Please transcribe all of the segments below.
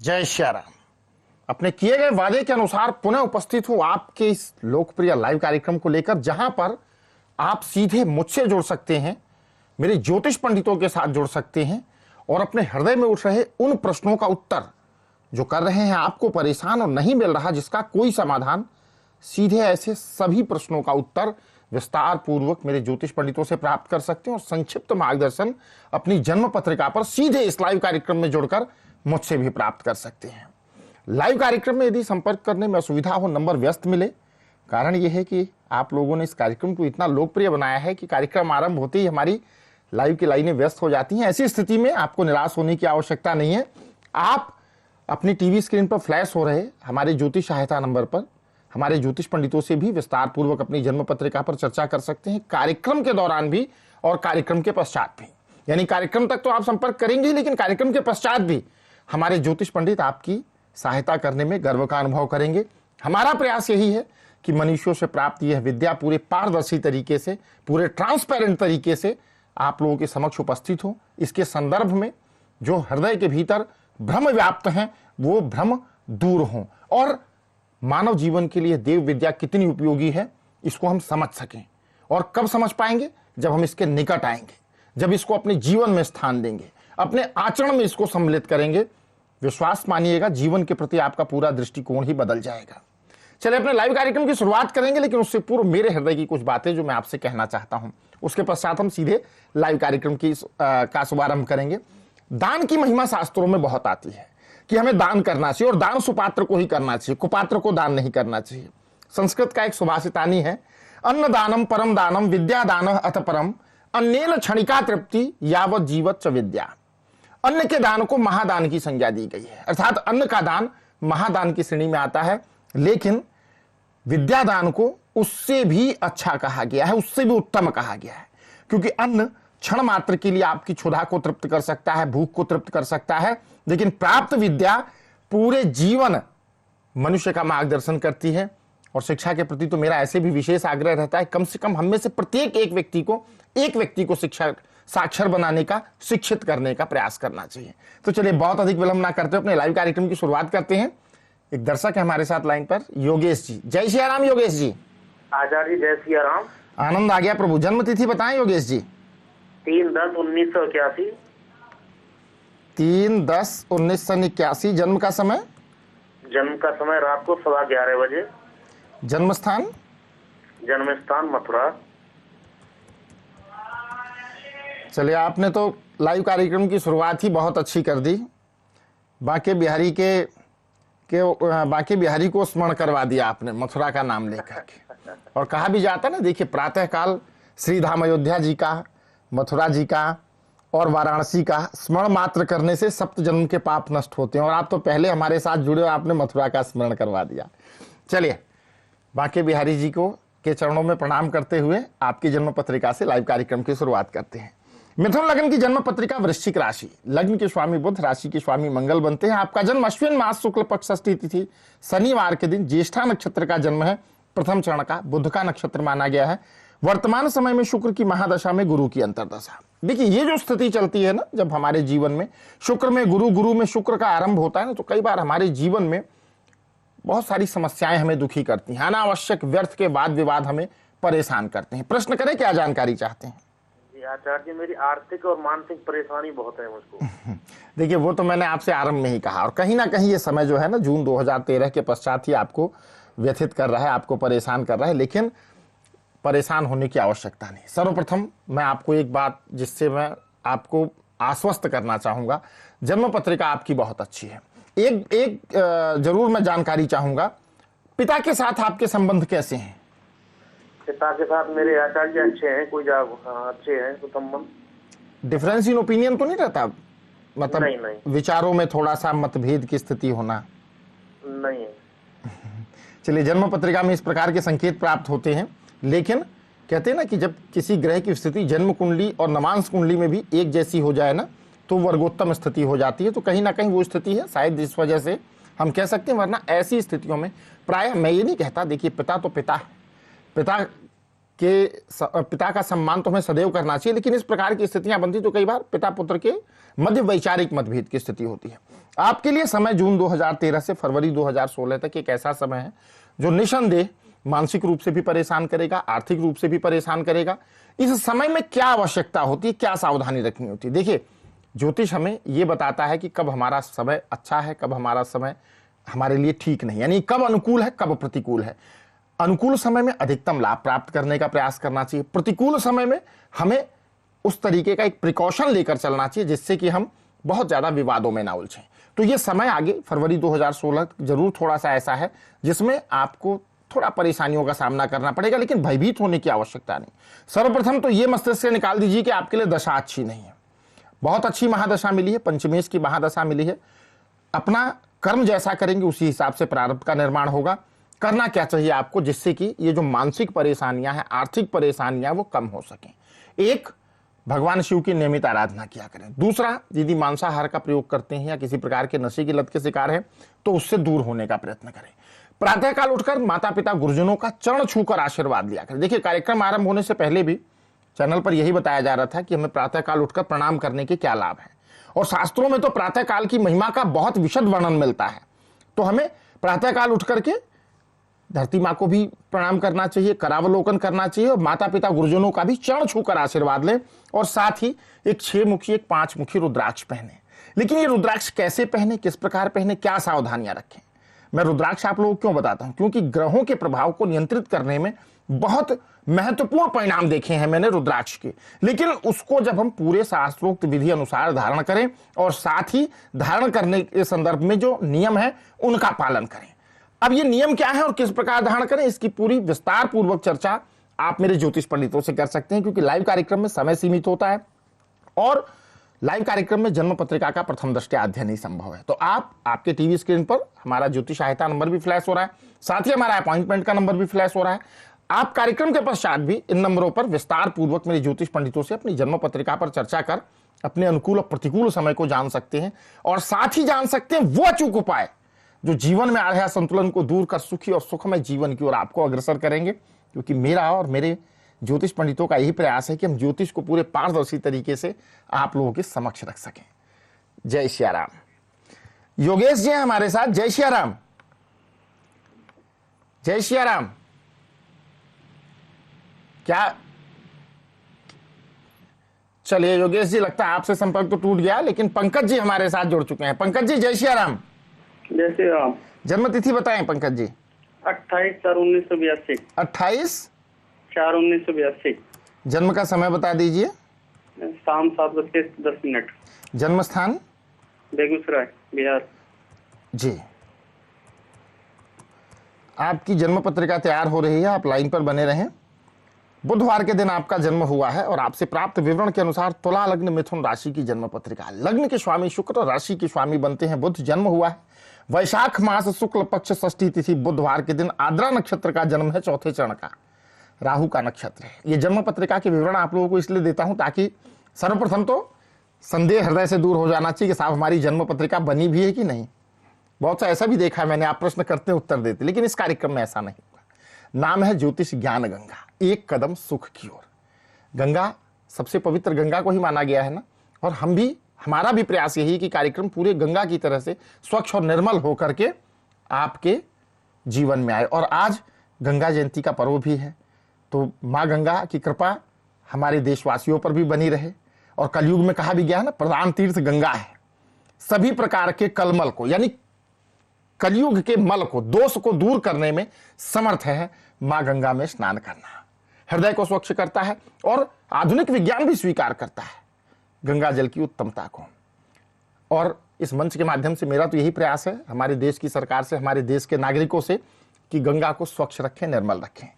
जय श्री राम। अपने किए गए वादे के अनुसार पुनः उपस्थित हूं आपके इस लोकप्रिय लाइव कार्यक्रम को लेकर, जहां पर आप सीधे मुझसे जुड़ सकते हैं, मेरे ज्योतिष पंडितों के साथ जुड़ सकते हैं और अपने हृदय में उठ रहे उन प्रश्नों का उत्तर जो कर रहे हैं आपको परेशान और नहीं मिल रहा जिसका कोई समाधान, सीधे ऐसे सभी प्रश्नों का उत्तर विस्तार पूर्वक मेरे ज्योतिष पंडितों से प्राप्त कर सकते हैं और संक्षिप्त मार्गदर्शन अपनी जन्म पत्रिका पर सीधे इस लाइव कार्यक्रम में जुड़कर मुझसे भी प्राप्त कर सकते हैं। लाइव कार्यक्रम में यदि संपर्क करने में असुविधा हो, नंबर व्यस्त मिले, कारण यह है कि आप लोगों ने इस कार्यक्रम को इतना लोकप्रिय बनाया है कि कार्यक्रम आरंभ होते ही हमारी लाइव की लाइनें व्यस्त हो जाती हैं। ऐसी स्थिति में आपको निराश होने की आवश्यकता नहीं है। आप अपनी टीवी स्क्रीन पर फ्लैश हो रहे हमारे ज्योतिष सहायता नंबर पर हमारे ज्योतिष पंडितों से भी विस्तार पूर्वक अपनी जन्म पत्रिका पर चर्चा कर सकते हैं, कार्यक्रम के दौरान भी और कार्यक्रम के पश्चात भी। यानी कार्यक्रम तक तो आप संपर्क करेंगे, लेकिन कार्यक्रम के पश्चात भी हमारे ज्योतिष पंडित आपकी सहायता करने में गर्व का अनुभव करेंगे। हमारा प्रयास यही है कि मनुष्यों से प्राप्त यह विद्या पूरे पारदर्शी तरीके से, पूरे ट्रांसपेरेंट तरीके से आप लोगों के समक्ष उपस्थित हो। इसके संदर्भ में जो हृदय के भीतर भ्रम व्याप्त हैं वो भ्रम दूर हों और मानव जीवन के लिए देव विद्या कितनी उपयोगी है इसको हम समझ सकें। और कब समझ पाएंगे? जब हम इसके निकट आएंगे, जब इसको अपने जीवन में स्थान देंगे, अपने आचरण में इसको सम्मिलित करेंगे। विश्वास मानिएगा, जीवन के प्रति आपका पूरा दृष्टिकोण ही बदल जाएगा। चलिए अपने लाइव कार्यक्रम की शुरुआत करेंगे, लेकिन उससे पूर्व मेरे हृदय की कुछ बातें जो मैं आपसे कहना चाहता हूं, उसके पश्चात हम सीधे लाइव कार्यक्रम की का शुभारंभ करेंगे। दान की महिमा शास्त्रों में बहुत आती है कि हमें दान करना चाहिए और दान सुपात्र को ही करना चाहिए, कुपात्र को दान नहीं करना चाहिए। संस्कृत का एक सुभाषितानी है, अन्न दानम परम दानम विद्या दान अथ परम अन्नेन क्षणिका तृप्ति यावत जीवत च विद्या। अन्न के दान को महादान की संज्ञा दी गई है, अर्थात अन्न का दान महादान की श्रेणी में आता है, लेकिन विद्या दान को उससे भी अच्छा कहा गया है, उससे भी उत्तम कहा गया है, क्योंकि अन्न क्षण मात्र के लिए आपकी क्षुधा को तृप्त कर सकता है, भूख को तृप्त कर सकता है, लेकिन प्राप्त विद्या पूरे जीवन मनुष्य का मार्गदर्शन करती है। और शिक्षा के प्रति तो मेरा ऐसे भी विशेष आग्रह रहता है, कम से कम हम में से प्रत्येक एक व्यक्ति को शिक्षा साक्षर बनाने का, शिक्षित करने का प्रयास करना चाहिए। तो चलिए बहुत अधिक विलंब ना करते अपने लाइव कार्यक्रम की शुरुआत करते हैं। एक दर्शक है हमारे साथ लाइन पर, योगेश जी। जय श्री राम योगेश जी। आचार्य जी जय श्री राम। आनंद आ गया प्रभु। जन्म तिथि बताएं योगेश जी। 3/10/1981। 3/10/1981। जन्म का समय? जन्म का समय रात को 11:15 बजे। जन्म स्थान? जन्म स्थान मथुरा। चलिए आपने तो लाइव कार्यक्रम की शुरुआत ही बहुत अच्छी कर दी। बांके बिहारी को स्मरण करवा दिया आपने मथुरा का नाम लेकर के। और कहा भी जाता ना, देखिए प्रातः काल श्री धाम अयोध्या जी का, मथुरा जी का और वाराणसी का स्मरण मात्र करने से सप्त जन्म के पाप नष्ट होते हैं। और आप तो पहले हमारे साथ जुड़े हो, आपने मथुरा का स्मरण करवा दिया। चलिए बांके बिहारी जी को के चरणों में प्रणाम करते हुए आपकी जन्म पत्रिका से लाइव कार्यक्रम की शुरुआत करते हैं। मिथुन लग्न की जन्म पत्रिका, वृश्चिक राशि, लग्न के स्वामी बुध, राशि के स्वामी मंगल बनते हैं। आपका जन्म अश्विन मास शुक्ल पक्ष षष्ठी तिथि शनिवार के दिन ज्येष्ठा नक्षत्र का जन्म है। प्रथम चरण का बुध का नक्षत्र माना गया है। वर्तमान समय में शुक्र की महादशा में गुरु की अंतर्दशा। देखिए ये जो स्थिति चलती है ना, जब हमारे जीवन में शुक्र में गुरु, गुरु में शुक्र का आरंभ होता है ना, तो कई बार हमारे जीवन में बहुत सारी समस्याएं हमें दुखी करती हैं, अनावश्यक व्यर्थ के वाद विवाद हमें परेशान करते हैं। प्रश्न करें, क्या जानकारी चाहते हैं? आचार्य मेरी आर्थिक और मानसिक परेशानी बहुत है मुझको। देखिए वो तो मैंने आपसे आरंभ में ही कहा, और कहीं ना कहीं ये समय जो है ना, जून 2013 के पश्चात ही आपको व्यथित कर रहा है, आपको परेशान कर रहा है, लेकिन परेशान होने की आवश्यकता नहीं। सर्वप्रथम मैं आपको एक बात जिससे मैं आपको आश्वस्त करना चाहूंगा, जन्म पत्रिका आपकी बहुत अच्छी है। एक जरूर मैं जानकारी चाहूंगा, पिता के साथ आपके संबंध कैसे हैं? पिता के साथ मेरे आचार्य अच्छे हैं, अच्छे हैं तो संबंध। डिफरेंस इन ओपिनियन तो नहीं रहता, मतलब नहीं। विचारों में थोड़ा सा मतभेद की स्थिति होना? नहीं है। चलिए जन्म पत्रिका में इस प्रकार के संकेत प्राप्त होते हैं, लेकिन कहते हैं ना कि जब किसी ग्रह की स्थिति जन्म कुंडली और नमांश कुंडली में भी एक जैसी हो जाए ना, तो वर्गोत्तम स्थिति हो जाती है। तो कहीं ना कहीं वो स्थिति है, शायद इस वजह से हम कह सकते हैं। वरना ऐसी स्थितियों में प्राय मैं ये नहीं कहता, देखिए पिता तो पिता है, पिता का सम्मान तो हमें सदैव करना चाहिए, लेकिन इस प्रकार की स्थितियां बनती तो कई बार पिता पुत्र के मध्य वैचारिक मतभेद की स्थिति होती है। आपके लिए समय जून 2013 से फरवरी 2016 तक एक ऐसा समय है जो निसंदेह मानसिक रूप से भी परेशान करेगा, आर्थिक रूप से भी परेशान करेगा। इस समय में क्या आवश्यकता होती है, क्या सावधानी रखनी होती है? देखिए, ज्योतिष हमें यह बताता है कि कब हमारा समय अच्छा है, कब हमारा समय हमारे लिए ठीक नहीं, यानी कब अनुकूल है, कब प्रतिकूल है। अनुकूल समय में अधिकतम लाभ प्राप्त करने का प्रयास करना चाहिए, प्रतिकूल समय में हमें उस तरीके का एक प्रिकॉशन लेकर चलना चाहिए जिससे कि हम बहुत ज्यादा विवादों में ना उलझें। तो ये समय आगे फरवरी 2016 जरूर थोड़ा सा ऐसा है जिसमें आपको थोड़ा परेशानियों का सामना करना पड़ेगा, लेकिन भयभीत होने की आवश्यकता नहीं। सर्वप्रथम तो ये मस्तिष्क से निकाल दीजिए कि आपके लिए दशा अच्छी नहीं है। बहुत अच्छी महादशा मिली है, पंचमेश की महादशा मिली है। अपना कर्म जैसा करेंगे उसी हिसाब से प्रारब्ध का निर्माण होगा। करना क्या चाहिए आपको जिससे कि ये जो मानसिक परेशानियां हैं, आर्थिक परेशानियां, वो कम हो सकें? एक, भगवान शिव की नियमित आराधना किया करें। दूसरा, यदि मांसाहार का प्रयोग करते हैं या किसी प्रकार के नशे की लत के शिकार हैं तो उससे दूर होने का प्रयत्न करें। प्रातःकाल उठकर माता पिता गुरुजनों का चरण छूकर आशीर्वाद लिया करें। देखिए, कार्यक्रम आरंभ होने से पहले भी चैनल पर यही बताया जा रहा था कि हमें प्रातःकाल उठकर प्रणाम करने के क्या लाभ है, और शास्त्रों में तो प्रातःकाल की महिमा का बहुत विशद वर्णन मिलता है। तो हमें प्रातःकाल उठकर के धरती माँ को भी प्रणाम करना चाहिए, करावलोकन करना चाहिए, और माता पिता गुरुजनों का भी चरण छूकर आशीर्वाद लें, और साथ ही एक 6 मुखी, एक 5 मुखी रुद्राक्ष पहने। लेकिन ये रुद्राक्ष कैसे पहने, किस प्रकार पहने, क्या सावधानियां रखें? मैं रुद्राक्ष आप लोगों को क्यों बताता हूं? क्योंकि ग्रहों के प्रभाव को नियंत्रित करने में बहुत महत्वपूर्ण परिणाम देखे हैं मैंने रुद्राक्ष के। लेकिन उसको जब हम पूरे शास्त्रोक्त विधि अनुसार धारण करें और साथ ही धारण करने के संदर्भ में जो नियम है उनका पालन करें। अब ये नियम क्या है और किस प्रकार धारण करें, इसकी पूरी विस्तार पूर्वक चर्चा आप मेरे ज्योतिष पंडितों से कर सकते हैं, क्योंकि लाइव कार्यक्रम में समय सीमित होता है और लाइव कार्यक्रम में जन्म पत्रिका का प्रथम दृष्टया अध्ययन ही संभव है। तो आप आपके टीवी स्क्रीन पर हमारा ज्योतिष सहायता नंबर भी फ्लैश हो रहा है, साथ ही हमारा अपॉइंटमेंट का नंबर भी फ्लैश हो रहा है। आप कार्यक्रम के पश्चात भी इन नंबरों पर विस्तार पूर्वक मेरे ज्योतिष पंडितों से अपनी जन्म पत्रिका पर चर्चा कर अपने अनुकूल और प्रतिकूल समय को जान सकते हैं, और साथ ही जान सकते हैं वो अचूक उपाय जो जीवन में आ रहे असंतुलन को दूर कर सुखी और सुखमय जीवन की ओर आपको अग्रसर करेंगे। क्योंकि मेरा और मेरे ज्योतिष पंडितों का यही प्रयास है कि हम ज्योतिष को पूरे पारदर्शी तरीके से आप लोगों के समक्ष रख सकें। जय श्री राम। योगेश जी हैं हमारे साथ। जय श्री राम। जय श्री राम। क्या चलिए योगेश जी, लगता है आपसे संपर्क तो टूट गया, लेकिन पंकज जी हमारे साथ जुड़ चुके हैं। पंकज जी, जय श्री राम। जय श्री राम। जन्म तिथि बताएं पंकज जी। 28/4/1982। 28/4/1982। जन्म का समय बता दीजिए। शाम 7:10। जन्म स्थान बेगूसराय, बिहार। जी, आपकी जन्म पत्रिका तैयार हो रही है, आप लाइन पर बने रहें। बुधवार के दिन आपका जन्म हुआ है और आपसे प्राप्त विवरण के अनुसार तुला लग्न मिथुन राशि की जन्म पत्रिका। लग्न के स्वामी शुक्र और राशि के स्वामी बनते हैं बुध। जन्म हुआ है वैशाख मास शुक्ल पक्ष षष्ठी तिथि बुधवार के दिन। आद्रा नक्षत्र का जन्म है, चौथे चरण का, राहु का नक्षत्र है। ये जन्म पत्रिका के विवरण आप लोगों को इसलिए देता हूं ताकि सर्वप्रथम तो संदेह हृदय से दूर हो जाना चाहिए कि साहब हमारी जन्म पत्रिका बनी भी है कि नहीं। बहुत सा ऐसा भी देखा है मैंने, आप प्रश्न करते उत्तर देते, लेकिन इस कार्यक्रम में ऐसा नहीं होगा। नाम है ज्योतिष ज्ञान गंगा, एक कदम सुख की ओर। गंगा सबसे पवित्र गंगा को ही माना गया है ना, और हमारा भी प्रयास यही कि कार्यक्रम पूरे गंगा की तरह से स्वच्छ और निर्मल होकर के आपके जीवन में आए। और आज गंगा जयंती का पर्व भी है, तो माँ गंगा की कृपा हमारे देशवासियों पर भी बनी रहे। और कलयुग में कहा भी गया है ना, प्रधान तीर्थ गंगा है। सभी प्रकार के कलमल को, यानी कलयुग के मल को, दोष को दूर करने में समर्थ है माँ गंगा में स्नान करना। हृदय को स्वच्छ करता है और आधुनिक विज्ञान भी स्वीकार करता है गंगा जल की उत्तमता को। और इस मंच के माध्यम से मेरा तो यही प्रयास है हमारे देश की सरकार से, हमारे देश के नागरिकों से, कि गंगा को स्वच्छ रखें, निर्मल रखें।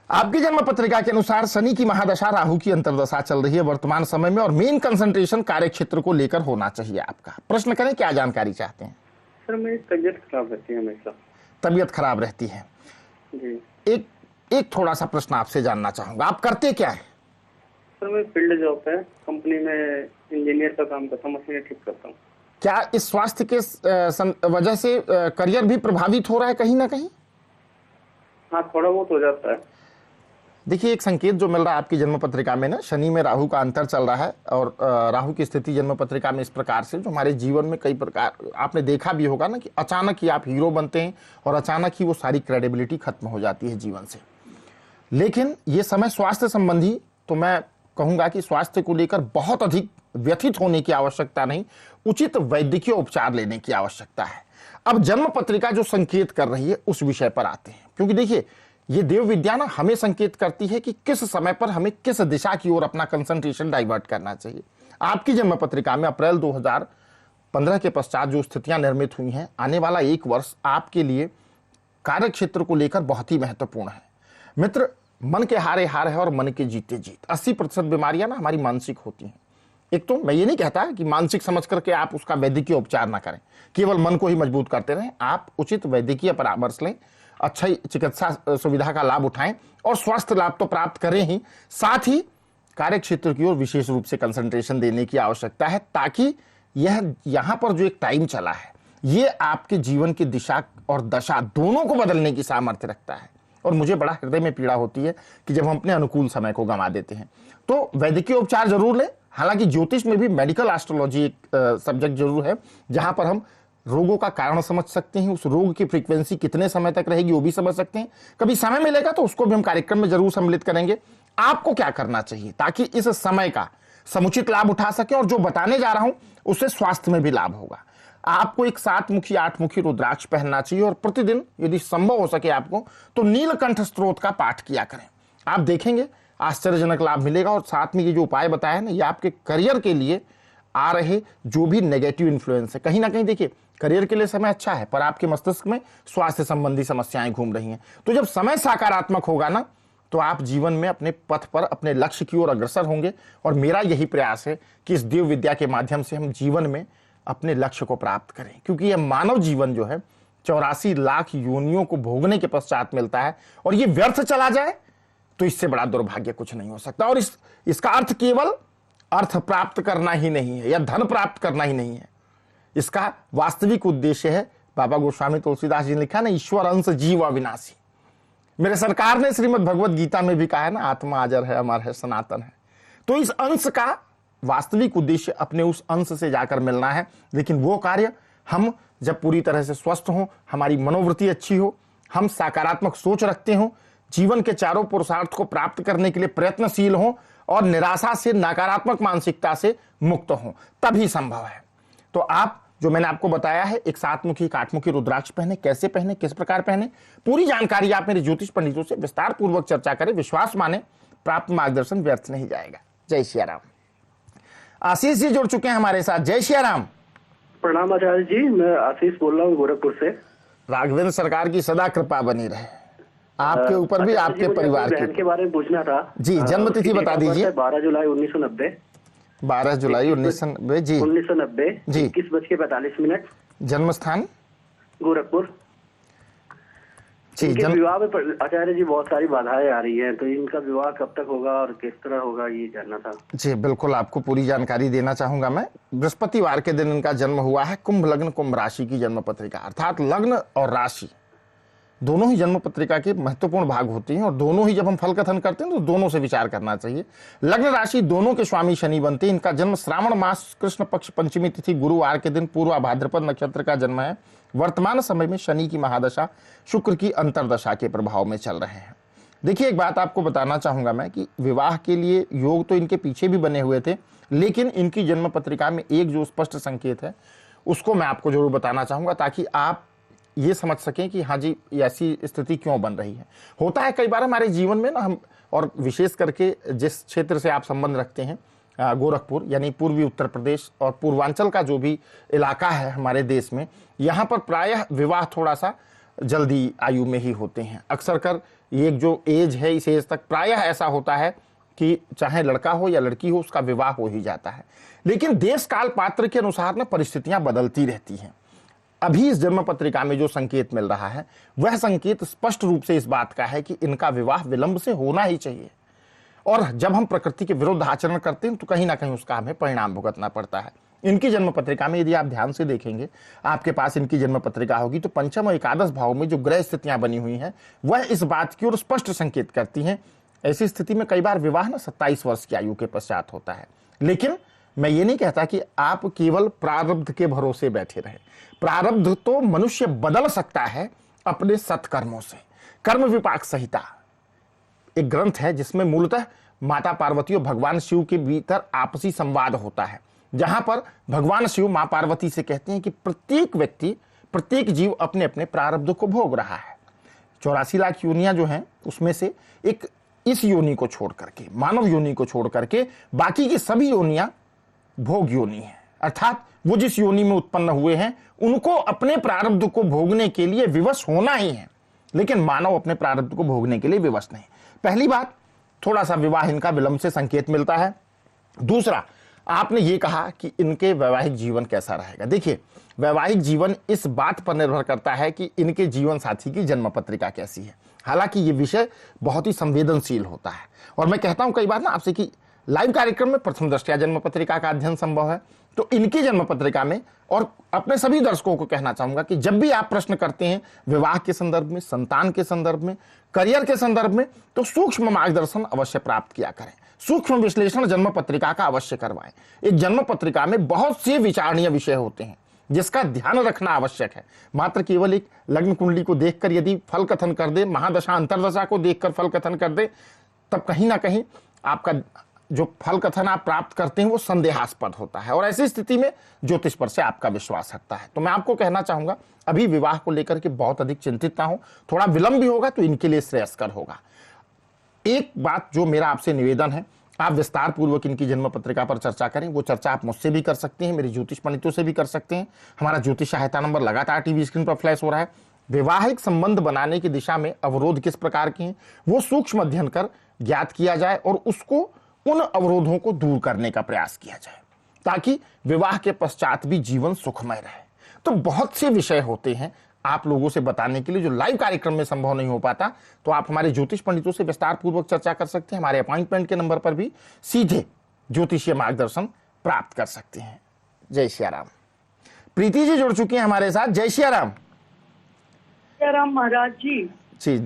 आपकी जन्म पत्रिका के अनुसार शनि की महादशा, राहु की अंतर्दशा चल रही है वर्तमान समय में, और मेन कंसंट्रेशन कार्य क्षेत्र को लेकर होना चाहिए आपका। प्रश्न करें, क्या जानकारी चाहते हैं? सर मेरी तबीयत खराब रहती है हमेशा। तबीयत खराब रहती है जी। एक थोड़ा सा प्रश्न आपसे जानना चाहूंगा, आप करते क्या है? सर मैं फील्ड जॉब है, कंपनी में इंजीनियर का काम करता हूँ, मशीनें ठीक करता हूँ। क्या इस स्वास्थ्य के वजह से करियर भी प्रभावित हो रहा है कहीं ना कहीं? हाँ, थोड़ा बहुत हो जाता है। देखिए, एक संकेत जो मिल रहा है आपकी जन्म पत्रिका में ना, शनि में राहु का अंतर चल रहा है और राहु की स्थिति जन्म पत्रिका में इस प्रकार से जो हमारे जीवन में कई प्रकार आपने देखा भी होगा ना कि अचानक ही आप हीरो बनते हैं और अचानक ही वो सारी क्रेडिबिलिटी खत्म हो जाती है जीवन से। लेकिन ये समय स्वास्थ्य संबंधी, तो मैं कहूंगा कि स्वास्थ्य को लेकर बहुत अधिक व्यथित होने की आवश्यकता नहीं, उचित वैद्यकीय उपचार लेने की आवश्यकता है। अब जन्म पत्रिका जो संकेत कर रही है उस विषय पर आते हैं, क्योंकि देखिए ये देव विद्या ना हमें संकेत करती है कि किस समय पर हमें किस दिशा की ओर अपना कंसंट्रेशन डाइवर्ट करना चाहिए। आपकी जन्म पत्रिका में अप्रैल 2015 के पश्चात जो स्थितियां निर्मित हुई हैं, आने वाला एक वर्ष आपके लिए कार्य क्षेत्र को लेकर बहुत ही महत्वपूर्ण है। मित्र, मन के हारे हार है और मन के जीते जीत। 80% बीमारियां ना हमारी मानसिक होती हैं। एक तो मैं ये नहीं कहता कि मानसिक समझ करके आप उसका वैद्यकीय उपचार ना करें, केवल मन को ही मजबूत करते रहें। आप उचित वैद्यकीय परामर्श लें, अच्छा चिकित्सा सुविधा का लाभ उठाएं और स्वास्थ्य लाभ तो प्राप्त करें ही, साथ ही कार्य क्षेत्र की ओर विशेष रूप से कंसंट्रेशन देने की आवश्यकता है, ताकि यह यहां पर जो एक टाइम चला है ये आपके जीवन की दिशा और दशा दोनों को बदलने की सामर्थ्य रखता है। और मुझे बड़ा हृदय में पीड़ा होती है कि जब हम अपने अनुकूल समय को गंवा देते हैं। तो वैद्यकीय उपचार जरूर लें। हालांकि ज्योतिष में भी मेडिकल एस्ट्रोलॉजी एक सब्जेक्ट जरूर है, जहां पर हम रोगों का कारण समझ सकते हैं, उस रोग की फ्रीक्वेंसी कितने समय तक रहेगी वो भी समझ सकते हैं। कभी समय मिलेगा तो उसको भी हम कार्यक्रम में जरूर सम्मिलित करेंगे। आपको क्या करना चाहिए ताकि इस समय का समुचित लाभ उठा सके, और जो बताने जा रहा हूं उससे स्वास्थ्य में भी लाभ होगा। आपको एक 7 मुखी 8 मुखी रुद्राक्ष पहनना चाहिए और प्रतिदिन यदि संभव हो सके आपको तो नीलकंठ स्तोत्र का पाठ किया करें। आप देखेंगे आश्चर्यजनक लाभ मिलेगा। और साथ में ये जो उपाय बताया ना, ये आपके करियर के लिए आ रहे जो भी नेगेटिव इन्फ्लुएंस है, कहीं ना कहीं देखिए करियर के लिए समय अच्छा है, पर आपके मस्तिष्क में स्वास्थ्य संबंधी समस्याएं घूम रही हैं। तो जब समय सकारात्मक होगा ना, तो आप जीवन में अपने पथ पर अपने लक्ष्य की ओर अग्रसर होंगे। और मेरा यही प्रयास है कि इस देव विद्या के माध्यम से हम जीवन में अपने लक्ष्य को प्राप्त करें, क्योंकि यह मानव जीवन जो है 84 लाख योनियों को भोगने के पश्चात मिलता है, और ये व्यर्थ चला जाए तो इससे बड़ा दुर्भाग्य कुछ नहीं हो सकता। और इसका अर्थ केवल अर्थ प्राप्त करना ही नहीं है या धन प्राप्त करना ही नहीं है। इसका वास्तविक उद्देश्य है, बाबा गोस्वामी तुलसीदास जी ने लिखा ना, ईश्वर अंश जीव अविनाशी। मेरे सरकार ने श्रीमद् भगवत गीता में भी कहा है ना, आत्मा अजर है, अमर है, सनातन है। तो इस अंश का वास्तविक उद्देश्य अपने उस अंश से जाकर मिलना है। लेकिन वो कार्य हम जब पूरी तरह से स्वस्थ हों, हमारी मनोवृत्ति अच्छी हो, हम सकारात्मक सोच रखते हों, जीवन के चारों पुरुषार्थ को प्राप्त करने के लिए प्रयत्नशील हों और निराशा से, नकारात्मक मानसिकता से मुक्त हों, तभी संभव है। तो आप जो मैंने आपको बताया है, एक 7 मुखी 8 मुखी रुद्राक्ष पहने, कैसे पहने, किस प्रकार पहने, पूरी जानकारी आप मेरे ज्योतिष पंडितों से विस्तार पूर्वक चर्चा करें। विश्वास माने, प्राप्त मार्गदर्शन व्यर्थ नहीं जाएगा। जय श्री राम। आशीष जी जुड़ चुके हैं हमारे साथ। जय श्री राम। प्रणाम आचार्य जी, मैं आशीष बोल रहा हूँ गोरखपुर से। राघवेंद्र सरकार की सदा कृपा बनी रहे आपके ऊपर भी, आपके परिवार के बारे में पूछना था जी। जन्म तिथि बता दीजिए। 12 जुलाई 1990। 12 जुलाई 1990 जी। 1990 जी। 21:45। जन्म स्थान गोरखपुर जी। विवाह में आचार्य जी बहुत सारी बाधाएं आ रही हैं, तो इनका विवाह कब तक होगा और किस तरह होगा, ये जानना था जी। बिल्कुल आपको पूरी जानकारी देना चाहूंगा मैं। बृहस्पतिवार के दिन इनका जन्म हुआ है। कुंभ लग्न कुंभ राशि की जन्म पत्रिका, अर्थात लग्न और राशि दोनों ही जन्म पत्रिका के महत्वपूर्ण भाग होती हैं, और दोनों ही जब हम फल कथन करते हैं तो दोनों से विचार करना चाहिए। लग्न राशि दोनों के स्वामी शनि बनते हैं। इनका जन्म श्रावण मास कृष्ण पक्ष पंचमी तिथि गुरुवार के दिन पूर्वा भाद्रपद नक्षत्र का जन्म है। वर्तमान समय में शनि की महादशा शुक्र की अंतरदशा के प्रभाव में चल रहे हैं। देखिए, एक बात आपको बताना चाहूंगा मैं कि विवाह के लिए योग तो इनके पीछे भी बने हुए थे, लेकिन इनकी जन्म पत्रिका में एक जो स्पष्ट संकेत है उसको मैं आपको जरूर बताना चाहूंगा, ताकि आप ये समझ सकें कि हाँ जी, ऐसी स्थिति क्यों बन रही है। होता है कई बार हमारे जीवन में ना, हम और विशेष करके जिस क्षेत्र से आप संबंध रखते हैं, गोरखपुर यानी पूर्वी उत्तर प्रदेश और पूर्वांचल का जो भी इलाका है हमारे देश में, यहाँ पर प्रायः विवाह थोड़ा सा जल्दी आयु में ही होते हैं। अक्सर कर ये जो एज है, इस एज तक प्रायः ऐसा होता है कि चाहे लड़का हो या लड़की हो, उसका विवाह हो ही जाता है। लेकिन देश काल पात्र के अनुसार ना परिस्थितियां बदलती रहती हैं। अभी इस जन्म पत्रिका में जो संकेत मिल रहा है वह संकेत स्पष्ट रूप से इस बात का है कि इनका विवाह विलंब से होना ही चाहिए। और जब हम प्रकृति के विरुद्ध आचरण करते हैं तो कहीं ना कहीं उसका हमें परिणाम भुगतना पड़ता है। इनकी जन्म पत्रिका में यदि आप ध्यान से देखेंगे, आपके पास इनकी जन्म पत्रिका होगी तो पंचम और एकादश भाव में जो ग्रह स्थितियां बनी हुई हैं वह इस बात की ओर स्पष्ट संकेत करती हैं ऐसी स्थिति में कई बार विवाह ना 27 वर्ष की आयु के पश्चात होता है। लेकिन मैं ये नहीं कहता कि आप केवल प्रारब्ध के भरोसे बैठे रहे। प्रारब्ध तो मनुष्य बदल सकता है अपने सत्कर्मों से। कर्म विपाक संहिता एक ग्रंथ है जिसमें मूलतः माता पार्वती और भगवान शिव के भीतर आपसी संवाद होता है, जहां पर भगवान शिव मां पार्वती से कहते हैं कि प्रत्येक व्यक्ति, प्रत्येक जीव अपने अपने प्रारब्ध को भोग रहा है। 84 लाख योनियां जो हैं उसमें से एक इस योनि को छोड़ करके, मानव योनि को छोड़ करके बाकी की सभी योनियां भोग योनि है, अर्थात वो जिस योनि में उत्पन्न हुए हैं उनको अपने प्रारब्ध को भोगने के लिए विवश होना ही है, लेकिन मानव अपने प्रारब्ध को भोगने के लिए विवश नहीं। पहली बात, थोड़ा सा विवाह इनका विलंब से संकेत मिलता है। दूसरा, आपने ये कहा कि इनके वैवाहिक जीवन कैसा रहेगा। देखिए, वैवाहिक जीवन इस बात पर निर्भर करता है कि इनके जीवन साथी की जन्म पत्रिका कैसी है। हालांकि ये विषय बहुत ही संवेदनशील होता है और मैं कहता हूं कई बार ना आपसे कि लाइव कार्यक्रम में प्रथम दृष्टया जन्म पत्रिका का अध्ययन संभव है, तो इनकी जन्म पत्रिका में, और अपने सभी दर्शकों को कहना चाहूंगा कि जब भी आप प्रश्न करते हैं विवाह के संदर्भ में, संतान के संदर्भ में, करियर के संदर्भ में, तो सूक्ष्म मार्गदर्शन अवश्य प्राप्त किया करें। सूक्ष्म विश्लेषण जन्म पत्रिका का अवश्य करवाएं। एक जन्म पत्रिका में बहुत से विचारणीय विषय होते हैं जिसका ध्यान रखना आवश्यक है। मात्र केवल एक लग्न कुंडली को देखकर यदि फल कथन कर दे, महादशा अंतरदशा को देखकर फल कथन कर दे, तब कहीं ना कहीं आपका जो फल कथन आप प्राप्त करते हैं वो संदेहास्पद होता है और ऐसी स्थिति में ज्योतिष पर से आपका विश्वास हटता है। तो मैं आपको कहना चाहूंगा अभी विवाह को लेकर के बहुत अधिक चिंतित ना हो, थोड़ा विलंब भी होगा तो इनके लिए श्रेयस्कर होगा। एक बात जो मेरा आपसे निवेदन है, आप विस्तार पूर्वक इनकी जन्म पत्रिका पर चर्चा करें। वो चर्चा आप मुझसे भी कर सकते हैं, मेरे ज्योतिष पंडितों से भी कर सकते हैं। हमारा ज्योतिष सहायता नंबर लगातार टीवी स्क्रीन पर फ्लैश हो रहा है। वैवाहिक संबंध बनाने की दिशा में अवरोध किस प्रकार के हैं वो सूक्ष्म अध्ययन कर ज्ञात किया जाए और उसको, उन अवरोधों को दूर करने का प्रयास किया जाए ताकि विवाह के पश्चात भी जीवन सुखमय रहे। तो बहुत से विषय होते हैं आप लोगों से बताने के लिए जो लाइव कार्यक्रम में संभव नहीं हो पाता, तो आप हमारे ज्योतिष पंडितों से विस्तार पूर्वक चर्चा कर सकते हैं। हमारे अपॉइंटमेंट के नंबर पर भी सीधे ज्योतिषीय मार्गदर्शन प्राप्त कर सकते हैं। जय श्री राम। प्रीति जी जुड़ चुके हैं हमारे साथ। जय श्री राम। जय राम महाराज जी। जी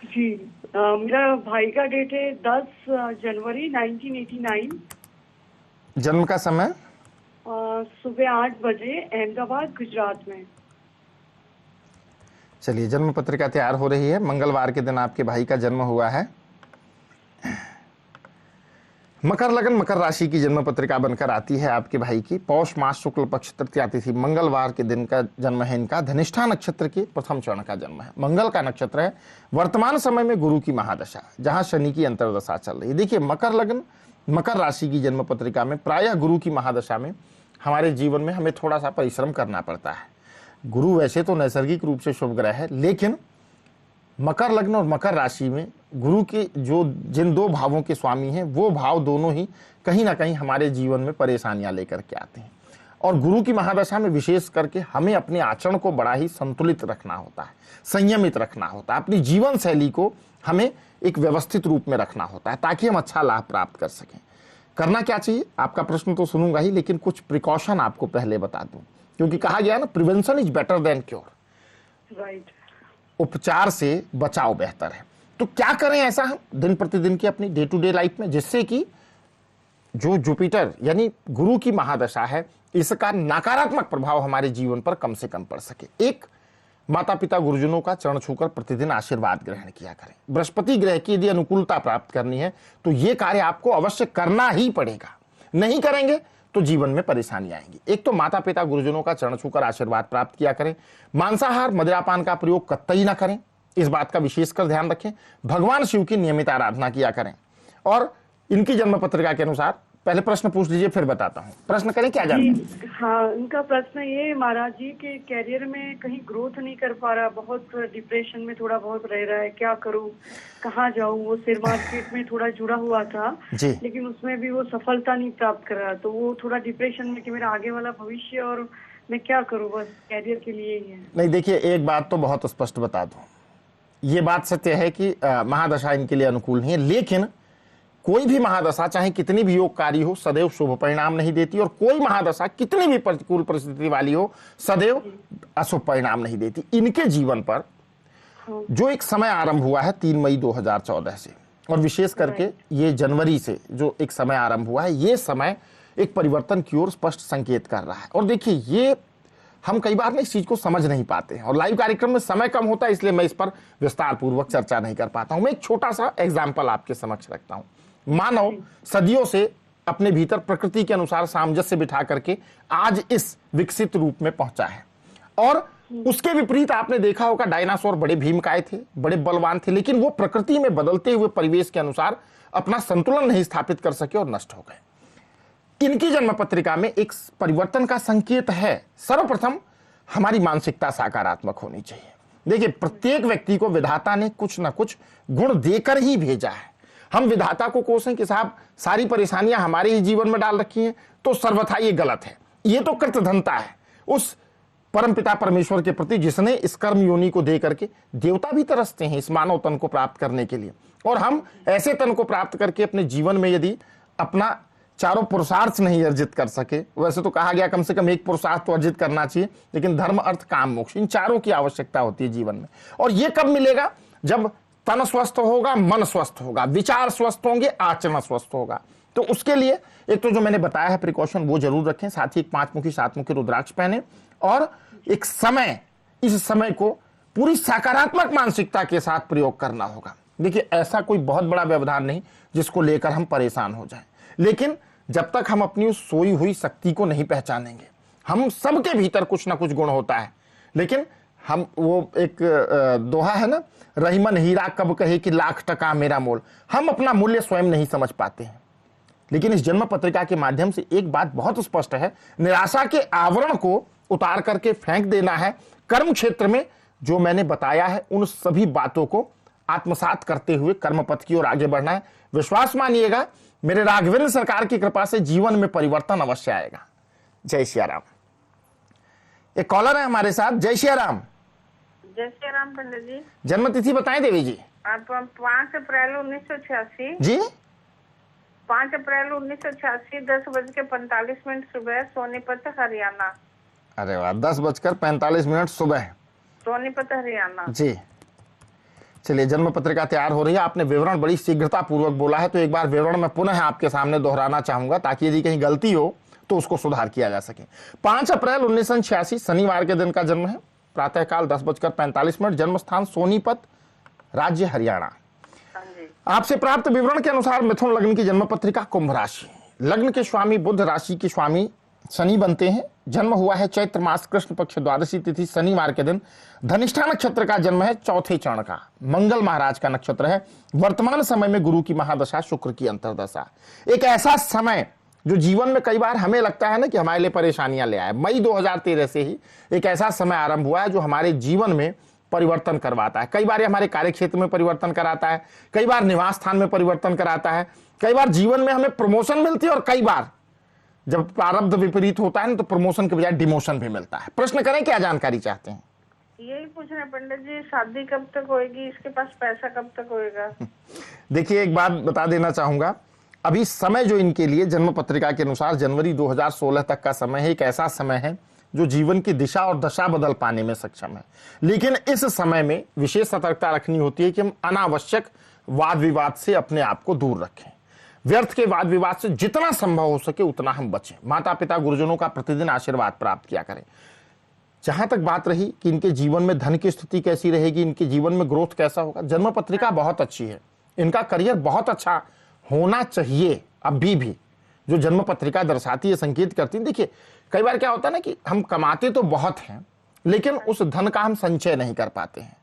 जी, मेरा भाई का डेट है 10 जनवरी 1989। जन्म का समय सुबह 8 बजे, अहमदाबाद, गुजरात में। चलिए, जन्म पत्रिका तैयार हो रही है। मंगलवार के दिन आपके भाई का जन्म हुआ है। मकर लगन, मकर राशि की जन्म पत्रिका बनकर आती है आपके भाई की। पौष मास शुक्ल पक्ष तृतीया तिथि मंगलवार के दिन का जन्म है इनका। धनिष्ठा नक्षत्र के प्रथम चरण का जन्म है। मंगल का नक्षत्र है। वर्तमान समय में गुरु की महादशा, जहां शनि की अंतर्दशा चल रही है। देखिए, मकर लगन, मकर राशि की जन्म पत्रिका में प्रायः गुरु की महादशा में हमारे जीवन में हमें थोड़ा सा परिश्रम करना पड़ता है। गुरु वैसे तो नैसर्गिक रूप से शुभ ग्रह है, लेकिन मकर लग्न और मकर राशि में गुरु के जो जिन दो भावों के स्वामी हैं वो भाव दोनों ही कहीं ना कहीं हमारे जीवन में परेशानियां लेकर के आते हैं। और गुरु की महादशा में विशेष करके हमें अपने आचरण को बड़ा ही संतुलित रखना होता है, संयमित रखना होता है। अपनी जीवन शैली को हमें एक व्यवस्थित रूप में रखना होता है ताकि हम अच्छा लाभ प्राप्त कर सकें। करना क्या चाहिए, आपका प्रश्न तो सुनूंगा ही, लेकिन कुछ प्रिकॉशन आपको पहले बता दूं, क्योंकि कहा गया ना, prevention is better than cure. Right. उपचार से बचाव बेहतर है। तो क्या करें ऐसा हम दिन प्रतिदिन की अपनी डे टू डे लाइफ में, जिससे कि जो जुपिटर यानी गुरु की महादशा है इसका नकारात्मक प्रभाव हमारे जीवन पर कम से कम पड़ सके। एक, माता पिता गुरुजनों का चरण छूकर प्रतिदिन आशीर्वाद ग्रहण किया करें। बृहस्पति ग्रह की यदि अनुकूलता प्राप्त करनी है तो यह कार्य आपको अवश्य करना ही पड़ेगा। नहीं करेंगे तो जीवन में परेशानी आएंगी। एक तो माता पिता गुरुजनों का चरण छूकर आशीर्वाद प्राप्त किया करें। मांसाहार मदिरापान का प्रयोग कतई ना करें, इस बात का विशेषकर ध्यान रखें। भगवान शिव की नियमित आराधना किया करें। और इनकी जन्म पत्रिका के अनुसार, पहले प्रश्न पूछ लीजिए फिर बताता हूँ। प्रश्न करें, क्या जानते हैं? हाँ, इनका प्रश्न ये है महाराज जी कि कैरियर में कहीं ग्रोथ नहीं कर पा रहा, बहुत डिप्रेशन में थोड़ा बहुत रह रहा है, क्या करूँ, कहाँ जाऊँ। वो शेयर मार्केट में थोड़ा जुड़ा हुआ था लेकिन उसमें भी वो सफलता नहीं प्राप्त कर रहा, तो वो थोड़ा डिप्रेशन में कि मेरा आगे वाला भविष्य और मैं क्या करूँ, बस कैरियर के लिए ही है। नहीं, देखिए, एक बात तो बहुत स्पष्ट बता दूं, ये बात सत्य है कि महादशा इनके लिए अनुकूल नहीं है, लेकिन कोई भी महादशा चाहे कितनी भी योगकारी हो सदैव शुभ परिणाम नहीं देती, और कोई महादशा कितनी भी प्रतिकूल परिस्थिति वाली हो सदैव अशुभ परिणाम नहीं देती। इनके जीवन पर जो एक समय आरंभ हुआ है 3 मई 2014 से, और विशेष करके ये जनवरी से जो एक समय आरंभ हुआ है, ये समय एक परिवर्तन की ओर स्पष्ट संकेत कर रहा है। और देखिए, ये हम कई बार ना इस चीज को समझ नहीं पाते हैं, और लाइव कार्यक्रम में समय कम होता है, इसलिए मैं इस पर विस्तार पूर्वक चर्चा नहीं कर पाता हूं। मैं एक छोटा सा एग्जाम्पल आपके समक्ष रखता हूं। मानव सदियों से अपने भीतर प्रकृति के अनुसार सामंजस्य बिठा करके आज इस विकसित रूप में पहुंचा है। और उसके विपरीत आपने देखा होगा, डायनासोर बड़े भीमकाय थे, बड़े बलवान थे, लेकिन वो प्रकृति में बदलते हुए परिवेश के अनुसार अपना संतुलन नहीं स्थापित कर सके और नष्ट हो गए। इनकी जन्म पत्रिका में एक परिवर्तन का संकेत है। सर्वप्रथम हमारी मानसिकता सकारात्मक होनी चाहिए। देखिए, प्रत्येक व्यक्ति को विधाता ने कुछ ना कुछ गुण देकर ही भेजा है। हम विधाता को कोसें कि साहब सारी परेशानियां हमारे ही जीवन में डाल रखी हैं, तो सर्वथा ये गलत है। ये तो कृतधनता है उस परमपिता परमेश्वर के प्रति जिसने इस कर्म योनि को दे करके, देवता भी तरसते हैं इस मानव तन को प्राप्त करने के लिए, और हम ऐसे तन को प्राप्त करके अपने जीवन में यदि अपना चारों पुरुषार्थ नहीं अर्जित कर सके, वैसे तो कहा गया कम से कम एक पुरुषार्थ तो अर्जित करना चाहिए, लेकिन धर्म अर्थ काम मोक्ष, इन चारों की आवश्यकता होती है जीवन में। और ये कब मिलेगा? जब तन स्वस्थ होगा, मन स्वस्थ होगा, विचार स्वस्थ होंगे, आचरण स्वस्थ होगा। तो उसके लिए एक तो जो मैंने बताया है प्रिकॉशन, वो जरूर रखें, साथ ही एक 5 मुखी 7 मुखी रुद्राक्ष पहने, और एक समय, इस समय को पूरी सकारात्मक मानसिकता के साथ प्रयोग करना होगा। देखिए, ऐसा कोई बहुत बड़ा व्यवधान नहीं जिसको लेकर हम परेशान हो जाएं, लेकिन जब तक हम अपनी उस सोई हुई शक्ति को नहीं पहचानेंगे, हम सबके भीतर कुछ ना कुछ गुण होता है, लेकिन हम वो एक दोहा है ना, रहीमन हीरा कब कहे कि लाख टका मेरा मोल, हम अपना मूल्य स्वयं नहीं समझ पाते हैं। लेकिन इस जन्म पत्रिका के माध्यम से एक बात बहुत स्पष्ट है, निराशा के आवरण को उतार करके फेंक देना है। कर्म क्षेत्र में जो मैंने बताया है, उन सभी बातों को आत्मसात करते हुए कर्म पथ की ओर आगे बढ़ना है। विश्वास मानिएगा, मेरे राघवेंद्र सरकार की कृपा से जीवन में परिवर्तन अवश्य आएगा। जय श्री राम। एक कॉलर है हमारे साथ। जय श्री राम। जय श्री राम पंडित जी। जन्म तिथि बताएं देवी जी। आप 5 अप्रैल 1986 जी। 5 अप्रैल 1986 10:45 सुबह, सोनीपत हरियाणा। अरे वाह, 10:45 सुबह, सोनीपत हरियाणा जी। चलिए, जन्म पत्रिका तैयार हो रही है। आपने विवरण बड़ी शीघ्रता पूर्वक बोला है, तो एक बार विवरण मैं पुनः आपके सामने दोहराना चाहूंगा, ताकि यदि कहीं गलती हो तो उसको सुधार किया जा सके। 5 अप्रैल 1986 शनिवार के दिन का जन्म है। प्रातःकाल 10:45, जन्म स्थान सोनीपत, राज्य हरियाणा। आपसे प्राप्त विवरण के अनुसार मिथुन लग्न की जन्म पत्रिका, कुंभ राशि। लग्न के स्वामी बुध, राशि के स्वामी शनि बनते हैं। जन्म हुआ है चैत्र मास कृष्ण पक्ष द्वादशी तिथि शनिवार के दिन। धनिष्ठा नक्षत्र का जन्म है, चौथे चरण का, मंगल महाराज का नक्षत्र है। वर्तमान समय में गुरु की महादशा, शुक्र की अंतर्दशा। एक ऐसा समय जो जीवन में कई बार हमें लगता है ना कि हमारे लिए परेशानियां ले आए। मई 2013 से ही एक ऐसा समय आरंभ हुआ है जो हमारे जीवन में परिवर्तन करवाता है। कई बार ये हमारे कार्य क्षेत्र में परिवर्तन कराता है, कई बार निवास स्थान में परिवर्तन कराता है, कई बार जीवन में हमें प्रमोशन मिलती है, और कई बार जब प्रारब्ध विपरीत होता है ना, तो प्रमोशन के बजाय डिमोशन भी मिलता है। प्रश्न करें, क्या जानकारी चाहते हैं? यही पूछ रहे पंडित जी, शादी कब तक होएगी, इसके पास पैसा कब तक होएगा? देखिए, एक बात बता देना चाहूंगा, अभी समय जो इनके लिए जन्म पत्रिका के अनुसार जनवरी 2016 तक का समय है, एक ऐसा समय है जो जीवन की दिशा और दशा बदल पाने में सक्षम है। लेकिन इस समय में विशेष सतर्कता रखनी होती है कि हम अनावश्यक वाद विवाद से अपने आप को दूर रखें। व्यर्थ के वाद विवाद से जितना संभव हो सके उतना हम बचें। माता पिता गुरुजनों का प्रतिदिन आशीर्वाद प्राप्त किया करें। जहां तक बात रही कि इनके जीवन में धन की स्थिति कैसी रहेगी, इनके जीवन में ग्रोथ कैसा होगा, जन्म पत्रिका बहुत अच्छी है। इनका करियर बहुत अच्छा होना चाहिए अभी भी, जो जन्म पत्रिका दर्शाती है, संकेत करती है। देखिए, कई बार क्या होता है ना कि हम कमाते तो बहुत हैं, लेकिन उस धन का हम संचय नहीं कर पाते हैं।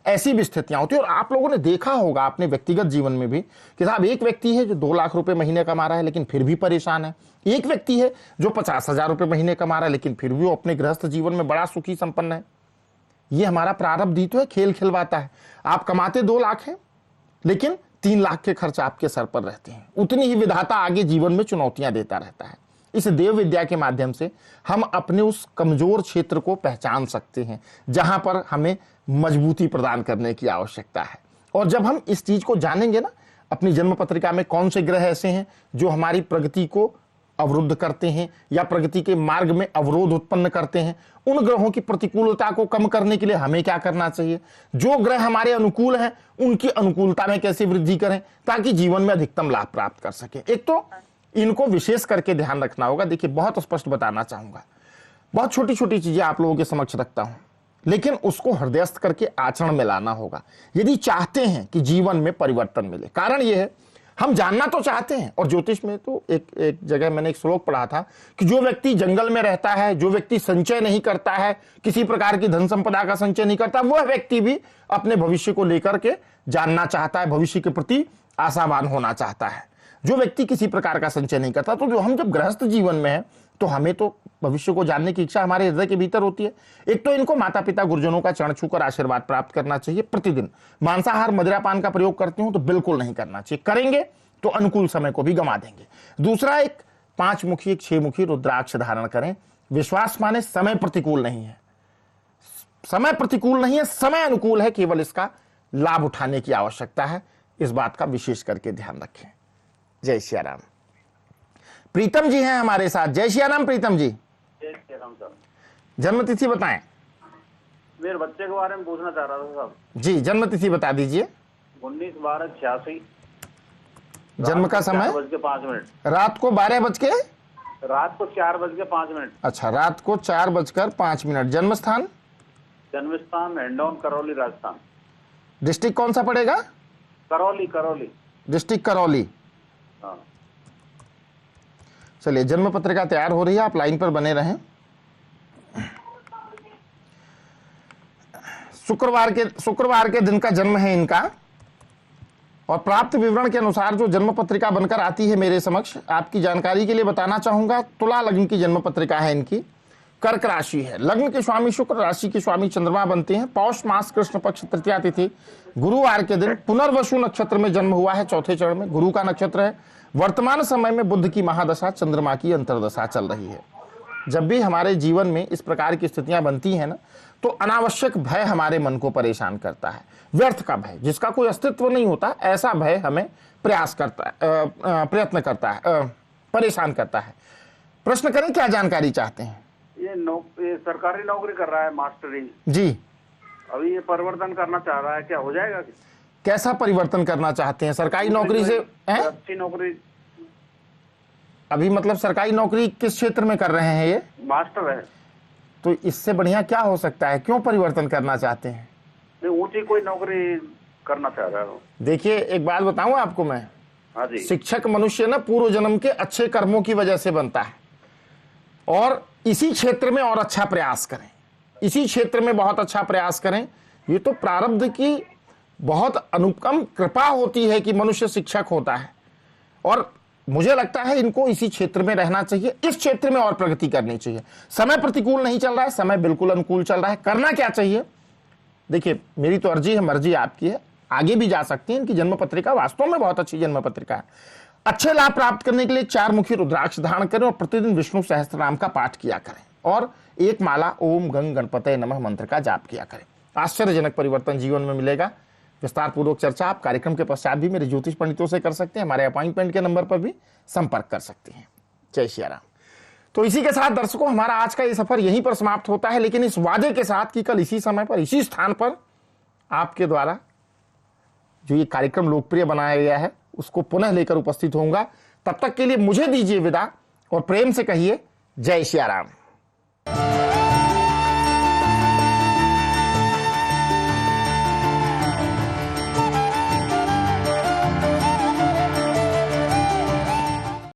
ऐसी भी स्थितियां होती है। और आप लोगों ने देखा होगा अपने व्यक्तिगत जीवन में भी कि साहब, एक व्यक्ति है जो 2 लाख रुपए महीने कमा रहा है लेकिन फिर भी परेशान है। एक व्यक्ति है जो 50,000 रुपए महीने कमा रहा है लेकिन फिर भी वो अपने गृहस्थ जीवन में बड़ा सुखी संपन्न है। ये हमारा प्रारब्ध ही तो है, खेल खिलवाता है। आप कमाते 2 लाख है लेकिन 3 लाख के खर्च आपके सर पर रहते हैं। उतनी ही विधाता आगे जीवन में चुनौतियां देता रहता है। इस देव विद्या के माध्यम से हम अपने उस कमजोर क्षेत्र को पहचान सकते हैं जहां पर हमें मजबूती प्रदान करने की आवश्यकता है। और जब हम इस चीज को जानेंगे ना, अपनी जन्म पत्रिका में कौन से ग्रह ऐसे हैं जो हमारी प्रगति को अवरुद्ध करते हैं या प्रगति के मार्ग में अवरोध उत्पन्न करते हैं, उन ग्रहों की प्रतिकूलता को कम करने के लिए हमें क्या करना चाहिए? जो ग्रह हमारे अनुकूल हैं उनकी अनुकूलता में कैसे वृद्धि करें ताकि जीवन में अधिकतम लाभ प्राप्त कर सके। एक तो इनको विशेष करके ध्यान रखना होगा। देखिए, बहुत स्पष्ट बताना चाहूंगा, बहुत छोटी छोटी चीजें आप लोगों के समक्ष रखता हूं, लेकिन उसको हृदयस्थ करके आचरण में लाना होगा यदि चाहते हैं कि जीवन में परिवर्तन मिले। कारण यह है, हम जानना तो चाहते हैं, और ज्योतिष में तो एक जगह मैंने एक श्लोक पढ़ा था कि जो व्यक्ति जंगल में रहता है, जो व्यक्ति संचय नहीं करता है, किसी प्रकार की धन संपदा का संचय नहीं करता, वह व्यक्ति भी अपने भविष्य को लेकर के जानना चाहता है, भविष्य के प्रति आशावान होना चाहता है। जो व्यक्ति किसी प्रकार का संचय नहीं करता, तो जो हम जब गृहस्थ जीवन में है तो हमें तो भविष्य को जानने की इच्छा हमारे हृदय के भीतर होती है। एक तो इनको माता पिता गुरुजनों का चरण छूकर आशीर्वाद प्राप्त करना चाहिए। प्रतिदिन मांसाहार मदिरापान का प्रयोग करते हो तो बिल्कुल नहीं करना चाहिए, करेंगे तो अनुकूल समय को भी गंवा देंगे। दूसरा, एक 5 मुखी एक 6 मुखी रुद्राक्ष धारण करें। विश्वास माने समय प्रतिकूल नहीं है, समय प्रतिकूल नहीं है, समय अनुकूल है, केवल इसका लाभ उठाने की आवश्यकता है। इस बात का विशेष करके ध्यान रखें। जय श्री राम। प्रीतम जी हैं हमारे साथ। जय श्री राम प्रीतम जी। जय श्री राम सर। जन्म तिथि बताएं। मेरे बच्चे के बारे में पूछना चाह रहा था साहब। जी, जन्म तिथि बता दीजिए। 19/12/86। जन्म का समय 4:05। रात को 12 रात को 4:05। अच्छा, रात को 4:05। जन्म स्थान जन्म स्थान हिंडौन, करौली, राजस्थान। डिस्ट्रिक्ट कौन सा पड़ेगा? करौली। डिस्ट्रिक्ट करौली। हाँ। चलिए, जन्म पत्रिका तैयार हो रही है, आप लाइन पर बने रहें। शुक्रवार के दिन का जन्म है इनका, और प्राप्त विवरण के अनुसार जो जन्म पत्रिका बनकर आती है मेरे समक्ष, आपकी जानकारी के लिए बताना चाहूंगा। तुला लग्न की जन्म पत्रिका है इनकी, कर्क राशि है, लग्न के स्वामी शुक्र, राशि के स्वामी चंद्रमा बनते हैं। पौष मास कृष्ण पक्ष तृतीया तिथि गुरुवार के दिन पुनर्वसु नक्षत्र में जन्म हुआ है, चौथे चरण में, गुरु का नक्षत्र है। वर्तमान समय में बुध की महादशा, चंद्रमा की अंतर्दशा चल रही है। जब भी हमारे जीवन में इस प्रकार की स्थितियां बनती हैं ना, तो अनावश्यक भय हमारे मन को परेशान करता है। व्यर्थ का भय, जिसका कोई अस्तित्व नहीं होता, ऐसा भय हमें प्रयत्न करता है, परेशान करता है। प्रश्न करें, क्या जानकारी चाहते हैं? ये सरकारी नौकरी कर रहा है, मास्टरी जी। अभी ये परिवर्तन करना चाह रहा है, क्या हो जाएगा? कैसा परिवर्तन करना चाहते हैं? सरकारी नौकरी से अच्छी नौकरी। अभी मतलब सरकारी नौकरी किस क्षेत्र में कर रहे हैं? ये मास्टर है। तो इससे बढ़िया क्या हो सकता है? क्यों परिवर्तन करना चाहते हैं? ऊंची कोई नौकरी करना चाह रहा हूँ। देखिए, एक बात बताऊं आपको मैं। हाँ जी। शिक्षक मनुष्य ना पूर्व जन्म के अच्छे कर्मों की वजह से बनता है, और इसी क्षेत्र में और अच्छा प्रयास करें, इसी क्षेत्र में बहुत अच्छा प्रयास करें। ये तो प्रारब्ध की बहुत अनुपम कृपा होती है कि मनुष्य शिक्षक होता है, और मुझे लगता है इनको इसी क्षेत्र में रहना चाहिए, इस क्षेत्र में और प्रगति करनी चाहिए। समय प्रतिकूल नहीं चल रहा है, समय बिल्कुल अनुकूल चल रहा है। करना क्या चाहिए? देखिए, मेरी तो अर्जी है, मर्जी आपकी है, आगे भी जा सकती है। इनकी जन्म पत्रिका वास्तव में बहुत अच्छी जन्म पत्रिका है। अच्छे लाभ प्राप्त करने के लिए 4 मुखी रुद्राक्ष धारण करें और प्रतिदिन विष्णु सहस्त्रनाम का पाठ किया करें, और 1 माला ओम गंग गणपतये नमः मंत्र का जाप किया करें। आश्चर्यजनक परिवर्तन जीवन में मिलेगा। विस्तार पूर्वक चर्चा आप कार्यक्रम के पश्चात भी मेरे ज्योतिष पंडितों से कर सकते हैं, हमारे अपॉइंटमेंट के नंबर पर भी संपर्क कर सकते हैं। जय श्री राम। तो इसी के साथ दर्शकों, हमारा आज का ये सफर यहीं पर समाप्त होता है, लेकिन इस वादे के साथ कि कल इसी समय पर, इसी स्थान पर आपके द्वारा जो ये कार्यक्रम लोकप्रिय बनाया गया है उसको पुनः लेकर उपस्थित होऊंगा। तब तक के लिए मुझे दीजिए विदा, और प्रेम से कहिए जय श्री राम।